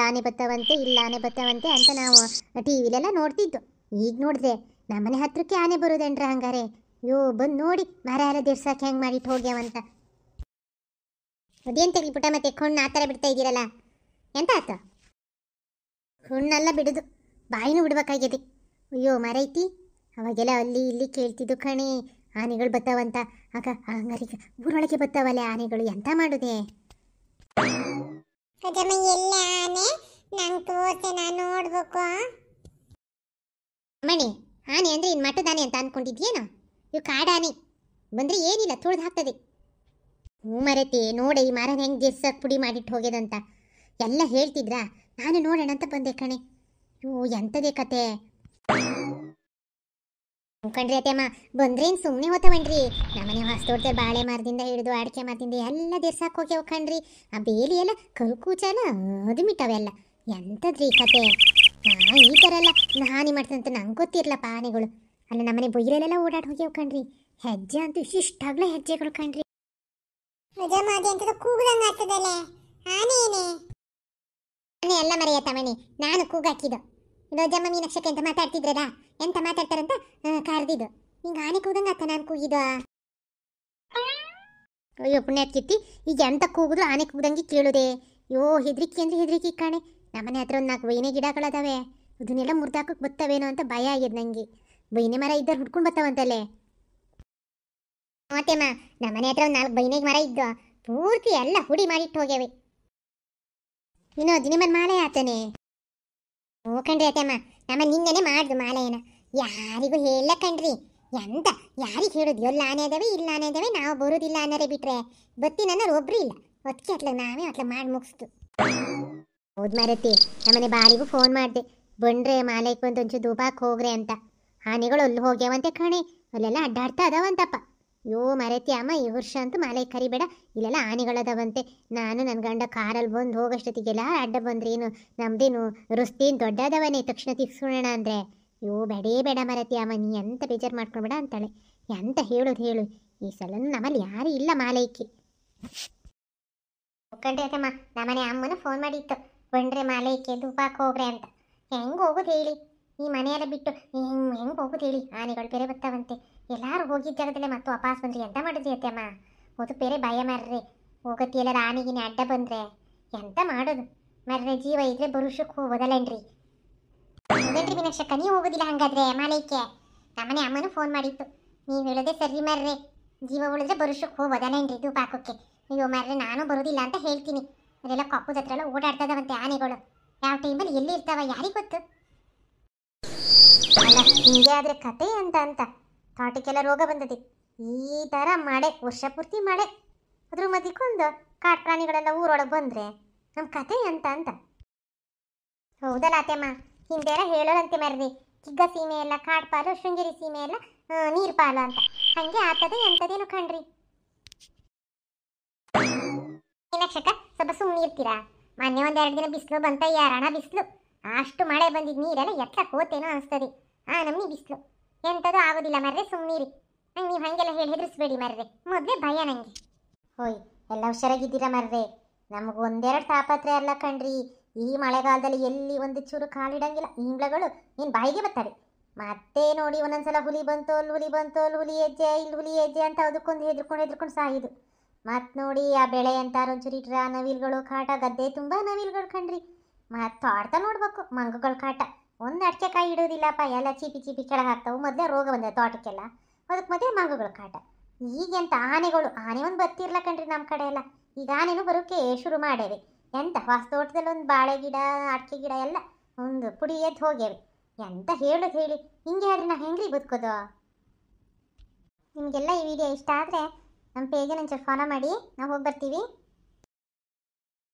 ಆನೆ ಬತ್ತವಂತೆ ಇಲ್ಲ ಆನೆ ಬತ್ತವಂತೆ ಅಂತ ನಾವು ಟಿವಿಲೆಲ್ಲ ನೋಡ್ತಿದ್ದು. ಈಗ ನೋಡಿದ್ರೆ ನಮ್ಮನೆ ಹತ್ರಕ್ಕೆ ಆನೆ ಬರೋದೇನ್ರ ಹಂಗಾರೆ? ಯೋ ಬಂದು ನೋಡಿ ಮರ ಎಲ್ಲ ದೇರ್ಸಾಕೆ ಹೆಂಗೆ ಮಾಡಿಟ್ಟು ಹೋಗ್ಯಾವಂತ. ಅದೇನು ತೆಗ್ಲಿ ಪುಟ ಮತ್ತೆ ಕಣ್ಣು ಆ ಥರ ಬಿಡ್ತಾ ಇದ್ದೀರಲ್ಲ, ಎಂತ ಆತ? ಕಣ್ಣೆಲ್ಲ ಬಿಡುದು, ಬಾಯಿನೂ ಬಿಡ್ಬೇಕಾಗ್ಯದೆ. ಅಯ್ಯೋ ಮರೈತಿ, ಅವಾಗೆಲ್ಲ ಅಲ್ಲಿ ಇಲ್ಲಿ ಕೇಳ್ತಿದ್ದು ಕಣೆ ಆನೆಗಳು ಬತ್ತಾವಂತ. ಆಗ ಹಂಗಾರೆ ಊರೊಳಗೆ ಬತ್ತಾವಲ್ಲ ಆನೆಗಳು, ಎಂತ ಮಾಡುದೆ? ಎಲ್ಲ ಆನೆ ನಂಗೆ ತೋರ್ಸೆ, ನಾನು ನೋಡ್ಬೇಕು. ಮಣಿ ಆನೆ ಅಂದ್ರೆ ಇನ್ನು ಮಠದ ಆನೆ ಅಂತ ಅಂದ್ಕೊಂಡಿದ್ಯೇನೋ? ಇವು ಕಾಡಾನೆ ಬಂದ್ರೆ ಏನಿಲ್ಲ ತುಳಿದು ಹಾಕ್ತದೆ. ಹ್ಞೂ ಮರೈತಿ ನೋಡೆ ಈ ಮರ ಹೆಂಗೆ ಜೆರ್ಸಕ್ಕೆ ಪುಡಿ ಮಾಡಿಟ್ಟು ಹೋಗ್ಯದಂತ ಎಲ್ಲ ಹೇಳ್ತಿದ್ರಾ, ನಾನು ನೋಡೋಣ ಅಂತ ಬಂದೆ ಕಣೆ. ಅಯ್ಯೋ ಎಂಥದೇ ಕತೆ ಕಣ್ರಿ ಅತ್ತೆಮ್ಮ. ಬಂದ್ರೇನು ಸುಮ್ಮನೆ ಹೋತವಣ್ರಿ, ನಮ್ಮನೆ ಹೊಸದೋಡ್ತಾರೆ ಬಾಳೆ ಮರದಿಂದ ಹಿಡಿದು ಅಡಿಕೆ ಮರದಿಂದ ಎಲ್ಲ ದೇರ್ಸಾಕ್ ಹೋಗ್ಯಾವ ಕಣ್ರಿ. ಆ ಬೇಲಿ ಎಲ್ಲ ಕಲ್ಕೂಚಲ ಅದುಮಿಟ್ಟವೆಲ್ಲ. ಎಂಥದ್ರಿ ಕತೆ? ಈ ಥರ ಎಲ್ಲ ಹಾನಿ ಮಾಡ್ತಂತ ನಂಗೆ ಗೊತ್ತಿರ್ಲಪ್ಪ ಆನೆಗಳು. ಅಲ್ಲ ನಮ್ಮನೆ ಬೊಯ್ಯಲೆಲ್ಲ ಓಡಾಡಿ ಹೋಗ್ಯಾವ ಕಣ್ರಿ. ಹೆಜ್ಜೆ ಅಂತೂ ಇಷ್ಟಾಗ್ಲೇ ಹೆಜ್ಜೆಗಳು ಕಣ್ರಿ. ಕೂಗ್ದಂಗೆ ಆಗ್ತದಲ್ಲ ಆನೇನೆ? ಆನೆ ಎಲ್ಲ ಮರೆಯತ್ತ ಮಣಿ, ನಾನು ಕೂಗಾಕಿದ್ದು. ರೋಜಮ್ಮ ಮೀನಾಕ್ಷಕ್ಕೆ ಅಂತ ಮಾತಾಡ್ತಿದ್ರಲ್ಲ, ಎಂತ ಮಾತಾಡ್ತಾರಂತ ಕರೆದಿದ್ದು. ಹಿಂಗೆ ಆನೆ ಕೂದಂಗೆ ಆತ ನಾನು ಕೂಗಿದ್ದು. ಅಯ್ಯೋ ಪುಣ್ಯಾತ್ಕಿತ್ತಿ, ಈಗ ಎಂತ ಕೂಗಿದ್ರು ಆನೆ ಕೂಗ್ದಂಗೆ ಕೇಳುದೆ. ಯೋ ಹೆದ್ರಿಕೆ ಅಂದ್ರೆ ಹೆದ್ರಿಕೆ ಕಾಣೆ. ನಮ್ಮನೆ ಹತ್ರ ಒಂದು 4 ಬೈನೆ ಗಿಡಗಳದಾವೆ, ಅದನ್ನೆಲ್ಲ ಮುರಿದಾಕಕ್ಕೆ ಬತ್ತವೇನೋ ಅಂತ ಭಯ ಆಗ್ಯದ ನಂಗೆ. ಬೈನೆ ಮರ ಇದ್ದರೆ ಹುಡ್ಕೊಂಡು ಬತ್ತಾವಂತಲ್ಲೇ. ಮತ್ತೆಮ್ಮ ನಮ್ಮನೆ ಹತ್ರ ಒಂದು 4 ಬೈನೆ ಮರ ಇದ್ದು ಪೂರ್ತಿ ಎಲ್ಲ ಹುಡಿ ಮಾಡಿಟ್ಟು ಹೋಗ್ಯಾವೆ. ಇನ್ನು ದಿನಮನ್ ಮಾಲೆ ಆತನೆ. ಓ ಕಣ್ರಿ ಅತ್ತಮ್ಮ, ನಮ್ಮ ನಿನ್ನೆನೆ ಮಾಡ್ದು ಮಾಲೆಯನ. ಯಾರಿಗೂ ಹೇಳ ಕಣ್ರಿ, ಎಂತ ಯಾರಿಗೆ ಹೇಳೋದು? ಎಲ್ಲ ಆನೆ ಅದಾವೆ ಇಲ್ಲ ಆನೆ ಅದಾವೆ, ನಾವು ಬರೋದಿಲ್ಲ ಅನ್ನೋರೇ ಬಿಟ್ರೆ ಬತ್ತಿ ಅನ್ನೋರು ಒಬ್ರು ಇಲ್ಲ. ಅದಕ್ಕೆ ನಾವೇ ಮಾಡಿ ಮುಗಿಸ್ತು. ಹೌದು ಮರತಿ, ನಮ್ಮನೆ ಬಾರಿಗೂ ಫೋನ್ ಮಾಡಿದೆ, ಬಂದ್ರೆ ಮಾಲೆಗೆ ಬಂದು ಒಂಚೂರು ಧೂಪಾಕ್ ಹೋಗ್ರೆ ಅಂತ. ಆನೆಗಳು ಅಲ್ಲಿ ಹೋಗ್ಯಾವಂತೆ ಕಣೆ, ಅಲ್ಲೆಲ್ಲ ಅಡ್ಡಾಡ್ತಾ ಅದಾವಂತಪ್ಪ. ಯೋ ಮರತಿ ಅಮ್ಮ, ಈ ವರ್ಷ ಅಂತೂ ಮಾಲೆಗೆ ಕರಿಬೇಡ, ಇಲ್ಲೆಲ್ಲ ಆನೆಗಳದಾವಂತೆ. ನಾನು ನನ್ನ ಗಂಡ ಕಾರಲ್ಲಿ ಬಂದು ಹೋಗೋಷ್ಟೊತ್ತಿಗೆಲ್ಲ ಅಡ್ಡ ಬಂದ್ರೇನು ನಮ್ದೇನು ರಸ್ತೆನು ದೊಡ್ಡದವನೇ ತಕ್ಷಣ ತಿರ್ಸ್ಕೊಳ್ಳೋಣ ಅಂದರೆ. ಯೋ ಬೇಡ ಮರತಿ ಅಮ್ಮ, ನೀ ಎಂತ ಬೇಜಾರು ಮಾಡ್ಕೊಬೇಡ ಅಂತಾಳೆ. ಎಂತ ಹೇಳೋದು ಹೇಳು, ಈ ಸಲ ನಮ್ಮಲ್ಲಿ ಯಾರೂ ಇಲ್ಲ ಮಾಲೈಕಿ. ಕಣ್ರಿ ಅತ್ತಮ್ಮ, ನಮ್ಮನೆ ಅಮ್ಮನ ಫೋನ್ ಮಾಡಿತ್ತು, ಬಂದ್ರೆ ಮಾಲೈಕೆ ಧೂಪಾಕ್ ಹೋಗ್ರೆ ಅಂತ. ಹೆಂಗೆ ಹೋಗೋದು ಹೇಳಿ, ಈ ಮನೆಯೆಲ್ಲ ಬಿಟ್ಟು ಹೆಂಗೆ ಹೋಗೋದು ಹೇಳಿ? ಆನೆಗಳು ಬೇರೆ ಬರ್ತಾವಂತೆ. ಎಲ್ಲರೂ ಹೋಗಿದ್ದ ಜಾಗದಲ್ಲೇ ಮತ್ತು ವಾಪಸ್ ಬಂದ್ರಿ, ಎಂತ ಮಾಡಿದ್ರಿ ಅತ್ತಮ್ಮ? ಅದು ಬೇರೆ ಭಯ ಮರ್ರಿ, ಹೋಗತ್ತಿ ಎಲ್ಲರ ಆನೆಗಿನ ಅಡ್ಡ ಬಂದರೆ ಎಂತ ಮಾಡೋದು ಮರ್ರೆ? ಜೀವ ಇದ್ರೆ ಬರುಷಕ್ಕೆ ಹೋಗೋದಲ್ಲನ್ರಿ. ಹೌದನ್ರಿ ಮೀನಾಕ್ಷಕ್ಕ, ನೀವು ಹೋಗೋದಿಲ್ಲ ಹಂಗಾದ್ರೆ ಮಾಲೈಕೆ? ನಮ್ಮನೆ ಅಮ್ಮನೂ ಫೋನ್ ಮಾಡಿತ್ತು, ನೀವು ಹೇಳೋದೇ ಸರಿ ಮರ್ರೆ, ಜೀವ ಉಳಿದ್ರೆ ಬರುಷಕ್ಕೆ ಹೋಗೋದಲ್ಲನ್ರಿ ಧೂಪ ಹಾಕೋಕ್ಕೆ. ಅಯ್ಯೋ ಮರ್ರೆ, ನಾನು ಬರೋದಿಲ್ಲ ಅಂತ ಹೇಳ್ತೀನಿ. ಅದೆಲ್ಲ ಕಪ್ಪದ ಹತ್ರ ಎಲ್ಲ ಓಡಾಡ್ತದವಂತೆ ಆನೆಗಳು. ಯಾವ ಟೈಮಲ್ಲಿ ಎಲ್ಲಿ ಇರ್ತಾವ ಯಾರಿಗೆ ಗೊತ್ತು? ಅಲ್ಲ ಹಿಂಗೆ ಆದರೆ ಕತೆ ಅಂತ ತೋಟಕ್ಕೆಲ್ಲ ರೋಗ ಬಂದದೆ. ಈ ಥರ ಮಳೆ, ವರ್ಷ ಪೂರ್ತಿ ಮಳೆ, ಅದ್ರ ಮಧ್ಯಕ್ಕೊಂದು ಕಾಡು ಪ್ರಾಣಿಗಳೆಲ್ಲ ಊರೊಳಗೆ ಬಂದರೆ ನಮ್ಮ ಕತೆ ಅಂತ. ಹೌದಲ್ಲ ಅತ್ತೆಮ್ಮ, ಹಿಂದೆಲ್ಲ ಹೇಳೋರಂತೆ ಮರ್ರಿ, ಚಿಗ್ಗ ಸೀಮೆ ಎಲ್ಲ ಕಾಡು ಪಾಲು, ಶೃಂಗೇರಿ ಸೀಮೆ ಎಲ್ಲ ನೀರು ಪಾಲು ಅಂತ. ಹಾಗೆ ಆತದೆ ಎಂಥದೇನು ಕಣ್ರಿ. ಮೀನಾಕ್ಷಕ್ಕ ಸ್ವಲ್ಪ ಸುಮ್ಮನೆ ಇರ್ತೀರಾ? ಮೊನ್ನೆ 1-2 ದಿನ ಬಿಸಿಲು ಬಂತ, ಯಾರಣ ಬಿಸಿಲು, ಅಷ್ಟು ಮಳೆ ಬಂದಿದ್ದು ನೀರೆಲ್ಲ ಎತ್ತಕ್ಕೆ ಹೋತೇನೋ ಅನಿಸ್ತದೆ. ನಮ್ಮನಿ ಬಿಸಿಲು ಎಂಥದ್ದು ಆಗೋದಿಲ್ಲ ಮರ್ರೆ, ಸುಮ್ಮನಿರಿ. ನಂಗೆ ನೀವು ಹಾಗೆಲ್ಲ ಹೇಳಿ ಹೆದರಿಸ್ಬೇಡಿ ಮರ್ರೆ, ಮೊದಲೇ ಭಯ ನನಗೆ. ಹೋಯ್ ಎಲ್ಲ ಹುಷಾರಾಗಿದ್ದೀರಾ ಮರ್ರೆ? ನಮಗೆ 1-2 ತಾಪತ್ರೆ ಅಲ್ಲ ಕಣ್ರಿ, ಈ ಮಳೆಗಾಲದಲ್ಲಿ ಎಲ್ಲಿ ಒಂದು ಚೂರು ಕಾಲಿಡಂಗಿಲ್ಲ. ಹಿಂಗ್ಳಗಳು ನೀನು ಬಾಯಿಗೆ ಬರ್ತಾರೆ. ಮತ್ತೆ ನೋಡಿ ಒಂದೊಂದ್ಸಲ ಹುಲಿ ಬಂತು ಅಲ್ಲಿ ಹುಲಿ ಹೆಜ್ಜೆ ಇಲ್ಲಿ ಹುಲಿ ಹೆಜ್ಜೆ ಅಂತ ಅದಕ್ಕೊಂದು ಹೆದ್ರ್ಕೊಂಡು ಸಾಯಿದು. ಮತ್ತು ನೋಡಿ ಆ ಬೆಳೆ ಅಂತಾರ ಒಂಚೂರು ಇಟ್ರೆ ಆ ನವಿಲ್ಗಳು ಕಾಟ, ಗದ್ದೆ ತುಂಬ ನವಿಲ್ಗಳು ಕಣ್ರಿ. ಮತ್ತು ತೋಡ್ತಾ ನೋಡ್ಬೇಕು ಮಂಗಗಳ ಕಾಟ, ಒಂದು ಅಡಿಕೆ ಕಾಯಿ ಇಡೋದಿಲ್ಲಪ್ಪ, ಎಲ್ಲ ಚೀಪಿ ಕೆಳಗೆ ಹಾಕ್ತಾವೆ. ಮೊದಲೇ ರೋಗ ಬಂದ ತೋಟಕ್ಕೆಲ್ಲ, ಅದಕ್ಕೆ ಮಧ್ಯೆ ಮಂಗಗಳ ಕಾಟ. ಈಗೆಂತ ಆನೆಗಳು, ಆನೆ ಒಂದು ಬರ್ತಿರ್ಲ ಕಣ್ರಿ ನಮ್ಮ ಕಡೆ ಎಲ್ಲ. ಈಗ ಆನೆನೂ ಬರೋಕ್ಕೆ ಶುರು ಮಾಡೇವೆ. ಎಂತ ಹೊಸ ತೋಟದಲ್ಲಿ ಒಂದು ಬಾಳೆ ಗಿಡ ಅಡಿಕೆ ಗಿಡ ಎಲ್ಲ ಒಂದು ಪುಡಿ ಎದ್ದು ಹೋಗ್ಯವೆ. ಎಂತ ಹೇಳೋದು ಹೇಳಿ, ಹಿಂಗೆ ಆದ್ರೆ ನಾವು ಹೆಂಗ್ರಿ ಬದುಕೋದು? ನಿಮಗೆಲ್ಲ ಈ ವಿಡಿಯೋ ಇಷ್ಟ ಆದರೆ ನಮ್ಮ ಪೇಜಿನ ಒಂಚೂರು ಫಾಲೋ ಮಾಡಿ, ನಾವು ಹೋಗಿ ಬರ್ತೀವಿ.